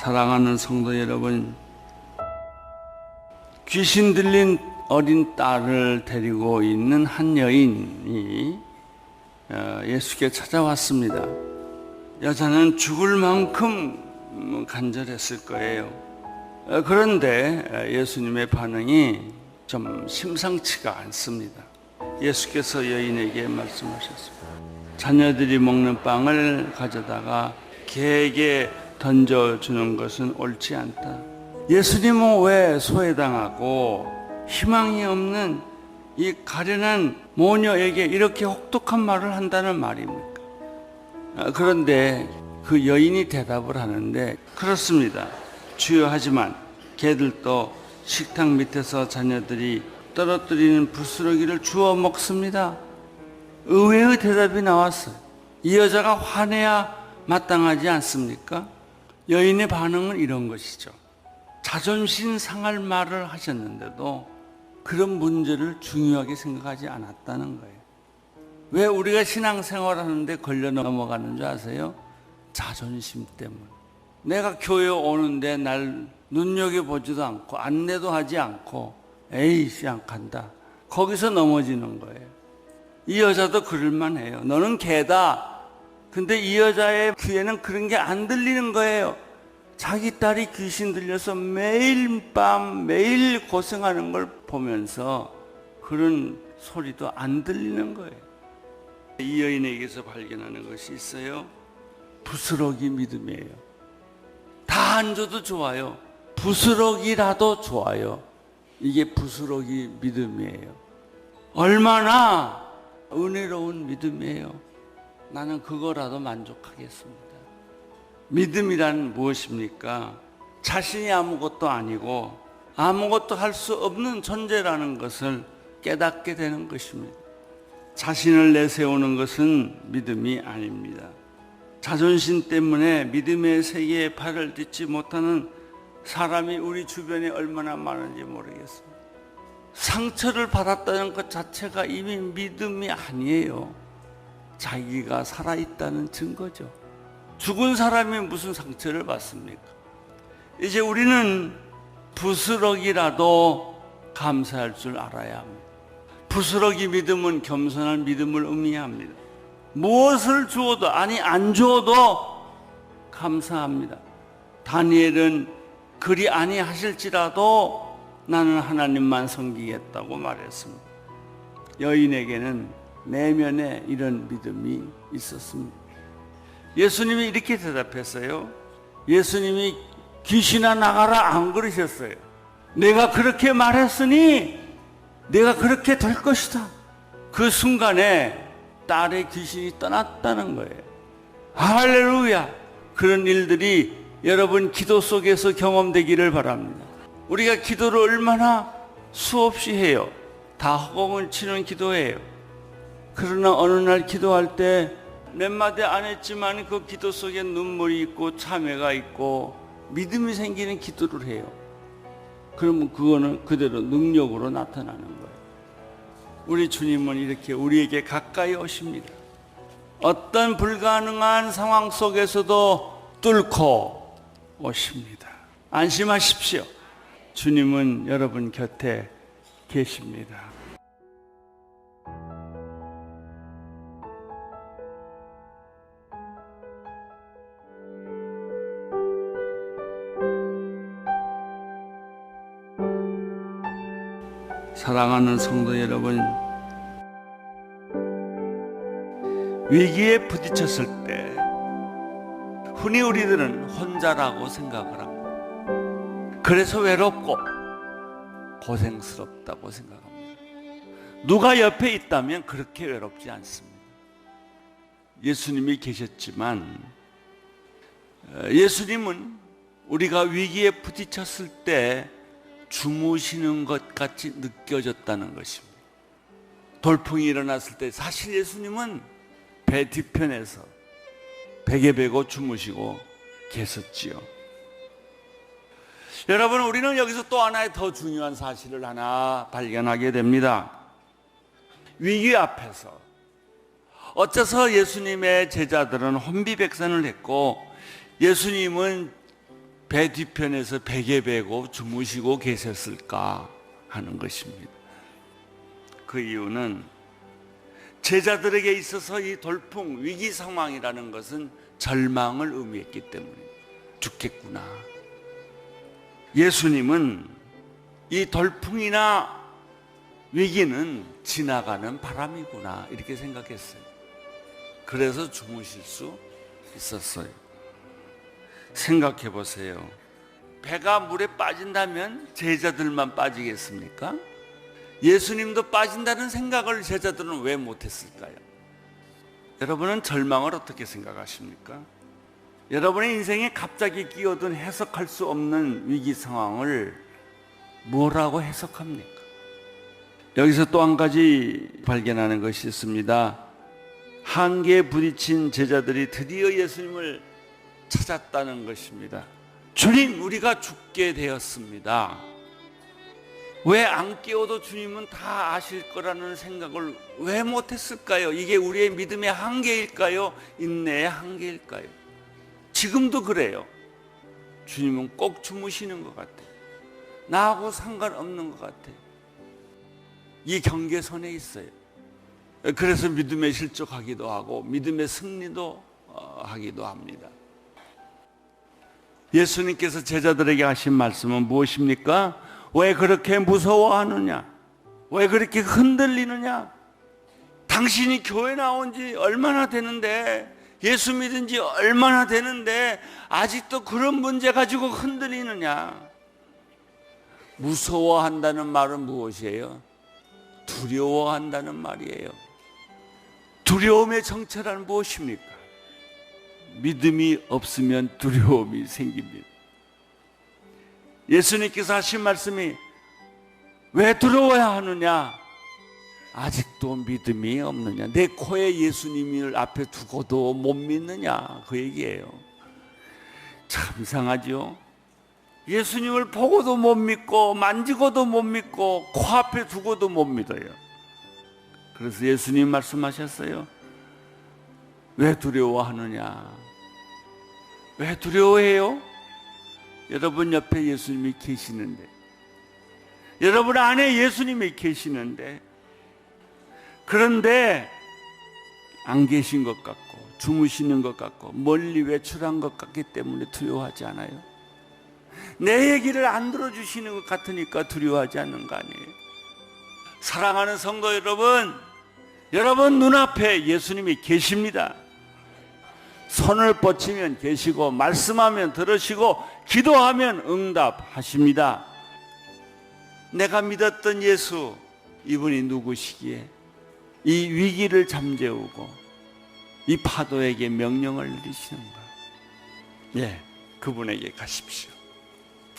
사랑하는 성도 여러분, 귀신 들린 어린 딸을 데리고 있는 한 여인이 예수께 찾아왔습니다. 여자는 죽을 만큼 간절했을 거예요. 그런데 예수님의 반응이 좀 심상치가 않습니다. 예수께서 여인에게 말씀하셨습니다. 자녀들이 먹는 빵을 가져다가 개에게 던져주는 것은 옳지 않다. 예수님은 왜 소외당하고 희망이 없는 이 가련한 모녀에게 이렇게 혹독한 말을 한다는 말입니까? 그런데 그 여인이 대답을 하는데, 그렇습니다. 주여, 하지만 개들도 식탁 밑에서 자녀들이 떨어뜨리는 부스러기를 주워 먹습니다. 의외의 대답이 나왔어요. 이 여자가 화내야 마땅하지 않습니까? 여인의 반응은 이런 것이죠. 자존심 상할 말을 하셨는데도 그런 문제를 중요하게 생각하지 않았다는 거예요. 왜 우리가 신앙생활 하는데 걸려 넘어가는 줄 아세요? 자존심 때문에. 내가 교회 오는데 날 눈여겨보지도 않고 안내도 하지 않고 에이씨 안 간다. 거기서 넘어지는 거예요. 이 여자도 그럴만해요. 너는 개다. 근데 이 여자의 귀에는 그런 게 안 들리는 거예요. 자기 딸이 귀신 들려서 매일 밤 매일 고생하는 걸 보면서 그런 소리도 안 들리는 거예요. 이 여인에게서 발견하는 것이 있어요. 부스러기 믿음이에요. 다 안 줘도 좋아요. 부스러기라도 좋아요. 이게 부스러기 믿음이에요. 얼마나 은혜로운 믿음이에요. 나는 그거라도 만족하겠습니다. 믿음이란 무엇입니까? 자신이 아무것도 아니고 아무것도 할 수 없는 존재라는 것을 깨닫게 되는 것입니다. 자신을 내세우는 것은 믿음이 아닙니다. 자존심 때문에 믿음의 세계에 발을 딛지 못하는 사람이 우리 주변에 얼마나 많은지 모르겠습니다. 상처를 받았다는 것 자체가 이미 믿음이 아니에요. 자기가 살아있다는 증거죠. 죽은 사람이 무슨 상처를 받습니까? 이제 우리는 부스러기라도 감사할 줄 알아야 합니다. 부스러기 믿음은 겸손한 믿음을 의미합니다. 무엇을 주어도, 아니 안 주어도 감사합니다. 다니엘은 그리 아니하실지라도 나는 하나님만 섬기겠다고 말했습니다. 여인에게는 내면에 이런 믿음이 있었습니다. 예수님이 이렇게 대답했어요. 예수님이 귀신아 나가라 안 그러셨어요. 내가 그렇게 말했으니 내가 그렇게 될 것이다. 그 순간에 딸의 귀신이 떠났다는 거예요. 할렐루야. 그런 일들이 여러분 기도 속에서 경험되기를 바랍니다. 우리가 기도를 얼마나 수없이 해요. 다 허공을 치는 기도예요. 그러나 어느 날 기도할 때 몇 마디 안 했지만 그 기도 속에 눈물이 있고 참회가 있고 믿음이 생기는 기도를 해요. 그러면 그거는 그대로 능력으로 나타나는 거예요. 우리 주님은 이렇게 우리에게 가까이 오십니다. 어떤 불가능한 상황 속에서도 뚫고 오십니다. 안심하십시오. 주님은 여러분 곁에 계십니다. 사랑하는 성도 여러분, 위기에 부딪혔을 때 흔히 우리들은 혼자라고 생각을 합니다. 그래서 외롭고 고생스럽다고 생각합니다. 누가 옆에 있다면 그렇게 외롭지 않습니다. 예수님이 계셨지만 예수님은 우리가 위기에 부딪혔을 때 주무시는 것 같이 느껴졌다는 것입니다. 돌풍이 일어났을 때 사실 예수님은 배 뒤편에서 베개 베고 주무시고 계셨지요. 여러분, 우리는 여기서 또 하나의 더 중요한 사실을 하나 발견하게 됩니다. 위기 앞에서 어째서 예수님의 제자들은 혼비백산을 했고 예수님은 배 뒤편에서 베개 베고 주무시고 계셨을까 하는 것입니다. 그 이유는 제자들에게 있어서 이 돌풍, 위기 상황이라는 것은 절망을 의미했기 때문에 죽겠구나. 예수님은 이 돌풍이나 위기는 지나가는 바람이구나 이렇게 생각했어요. 그래서 주무실 수 있었어요. 생각해 보세요. 배가 물에 빠진다면 제자들만 빠지겠습니까? 예수님도 빠진다는 생각을 제자들은 왜 못했을까요? 여러분은 절망을 어떻게 생각하십니까? 여러분의 인생에 갑자기 끼어든 해석할 수 없는 위기 상황을 뭐라고 해석합니까? 여기서 또 한 가지 발견하는 것이 있습니다. 한계에 부딪힌 제자들이 드디어 예수님을 찾았다는 것입니다. 주님, 우리가 죽게 되었습니다. 왜 안 깨워도 주님은 다 아실 거라는 생각을 왜 못했을까요? 이게 우리의 믿음의 한계일까요? 인내의 한계일까요? 지금도 그래요. 주님은 꼭 주무시는 것 같아요. 나하고 상관없는 것 같아요. 이 경계선에 있어요. 그래서 믿음에 실족하기도 하고 믿음의 승리도 하기도 합니다. 예수님께서 제자들에게 하신 말씀은 무엇입니까? 왜 그렇게 무서워하느냐? 왜 그렇게 흔들리느냐? 당신이 교회 나온 지 얼마나 되는데, 예수 믿은 지 얼마나 되는데 아직도 그런 문제 가지고 흔들리느냐? 무서워한다는 말은 무엇이에요? 두려워한다는 말이에요. 두려움의 정체란 무엇입니까? 믿음이 없으면 두려움이 생깁니다. 예수님께서 하신 말씀이 왜 두려워야 하느냐? 아직도 믿음이 없느냐? 내 코에 예수님을 앞에 두고도 못 믿느냐? 그 얘기예요. 참 이상하죠? 예수님을 보고도 못 믿고 만지고도 못 믿고 코앞에 두고도 못 믿어요. 그래서 예수님 말씀하셨어요. 왜 두려워하느냐? 왜 두려워해요? 여러분 옆에 예수님이 계시는데, 여러분 안에 예수님이 계시는데, 그런데 안 계신 것 같고 주무시는 것 같고 멀리 외출한 것 같기 때문에 두려워하지 않아요? 내 얘기를 안 들어주시는 것 같으니까 두려워하지 않는 거 아니에요? 사랑하는 성도 여러분, 여러분 눈앞에 예수님이 계십니다. 손을 뻗치면 계시고 말씀하면 들으시고 기도하면 응답하십니다. 내가 믿었던 예수, 이분이 누구시기에 이 위기를 잠재우고 이 파도에게 명령을 내리시는가? 예, 그분에게 가십시오.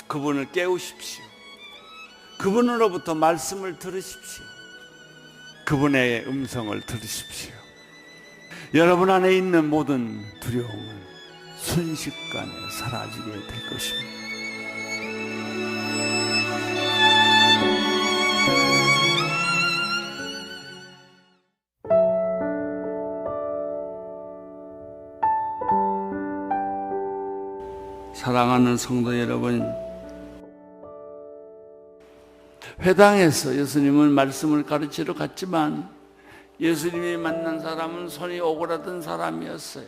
그분을 깨우십시오. 그분으로부터 말씀을 들으십시오. 그분의 음성을 들으십시오. 여러분 안에 있는 모든 두려움은 순식간에 사라지게 될 것입니다. 사랑하는 성도 여러분, 회당에서 예수님은 말씀을 가르치러 갔지만 예수님이 만난 사람은 손이 오그라든 사람이었어요.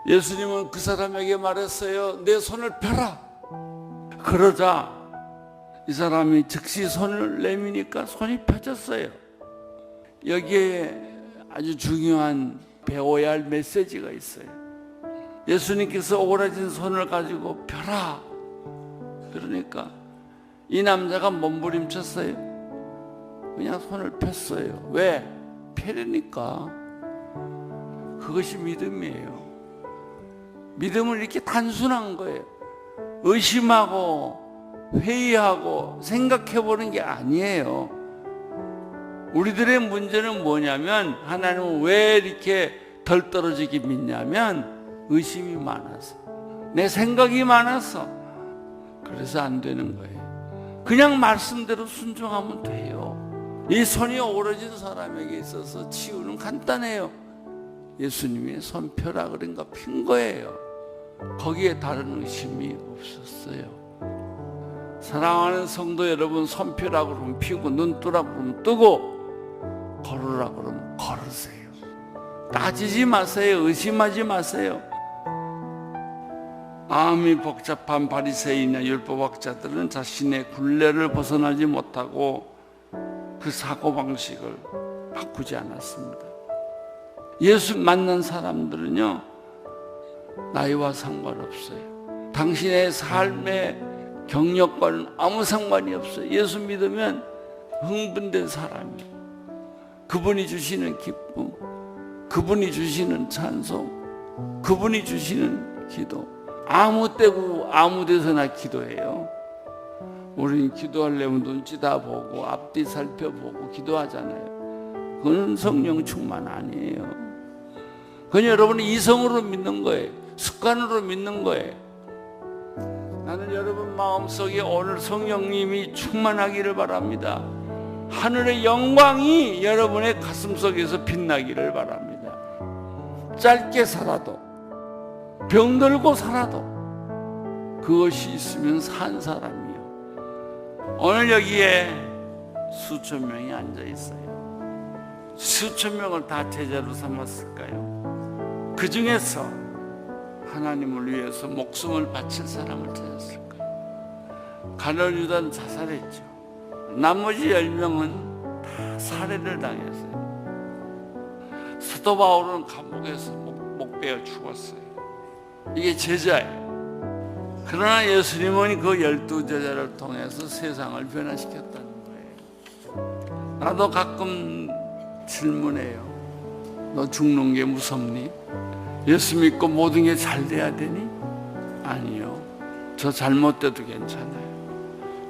예수님은 그 사람에게 말했어요. 내 손을 펴라. 그러자 이 사람이 즉시 손을 내미니까 손이 펴졌어요. 여기에 아주 중요한 배워야 할 메시지가 있어요. 예수님께서 오그라진 손을 가지고 펴라. 그러니까 이 남자가 몸부림쳤어요. 그냥 손을 폈어요. 왜? 펴려니까. 그것이 믿음이에요. 믿음은 이렇게 단순한 거예요. 의심하고 회의하고 생각해보는 게 아니에요. 우리들의 문제는 뭐냐면, 하나님은 왜 이렇게 덜 떨어지게 믿냐면 의심이 많아서, 내 생각이 많아서, 그래서 안 되는 거예요. 그냥 말씀대로 순종하면 돼요. 이 손이 오그라진 사람에게 있어서 치유는 간단해요. 예수님이 손 펴라 그러니까 핀 거예요. 거기에 다른 의심이 없었어요. 사랑하는 성도 여러분, 손펴라고 그러면 피우고 눈 뜨라고 그러면 뜨고 걸으라고 그러면 걸으세요. 따지지 마세요. 의심하지 마세요. 마음이 복잡한 바리새인이나 율법학자들은 자신의 굴레를 벗어나지 못하고 그 사고방식을 바꾸지 않았습니다. 예수 만난 사람들은요, 나이와 상관없어요. 당신의 삶의 경력과는 아무 상관이 없어요. 예수 믿으면 흥분된 사람이에요. 그분이 주시는 기쁨, 그분이 주시는 찬송, 그분이 주시는 기도, 아무 때고 아무 데서나 기도해요. 우리는 기도하려면 눈치 다 보고 앞뒤 살펴보고 기도하잖아요. 그건 성령 충만 아니에요. 그건 여러분이 이성으로 믿는 거예요. 습관으로 믿는 거예요. 나는 여러분 마음속에 오늘 성령님이 충만하기를 바랍니다. 하늘의 영광이 여러분의 가슴속에서 빛나기를 바랍니다. 짧게 살아도 병들고 살아도 그것이 있으면 산 사람이요. 오늘 여기에 수천 명이 앉아 있어요. 수천 명을 다 제자로 삼았을까요? 그 중에서 하나님을 위해서 목숨을 바칠 사람을 찾았을까요? 가룟 유다는 자살했죠. 나머지 10명은 다 살해를 당했어요. 사도 바울은 감옥에서 목베어 죽었어요. 이게 제자예요. 그러나 예수님은 그 12제자를 통해서 세상을 변화시켰다는 거예요. 나도 가끔 질문해요. 너 죽는 게 무섭니? 예수 믿고 모든 게 잘 돼야 되니? 아니요. 저 잘못돼도 괜찮아요.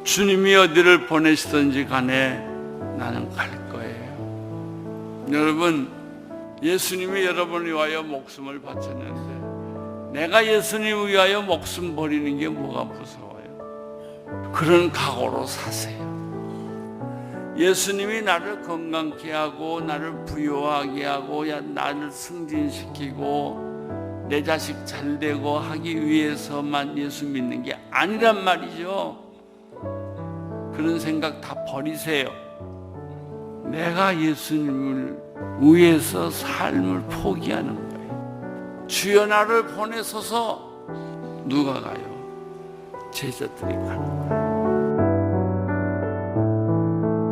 주님이 어디를 보내시든지 간에 나는 갈 거예요. 여러분, 예수님이 여러분을 위하여 목숨을 바쳤는데 내가 예수님을 위하여 목숨 버리는 게 뭐가 무서워요? 그런 각오로 사세요. 예수님이 나를 건강케 하고 나를 부유하게 하고 나를 승진시키고 내 자식 잘 되고 하기 위해서만 예수 믿는 게 아니란 말이죠. 그런 생각 다 버리세요. 내가 예수님을 위해서 삶을 포기하는 거예요. 주여 나를 보내소서. 누가 가요? 제자들이 가는 거예요.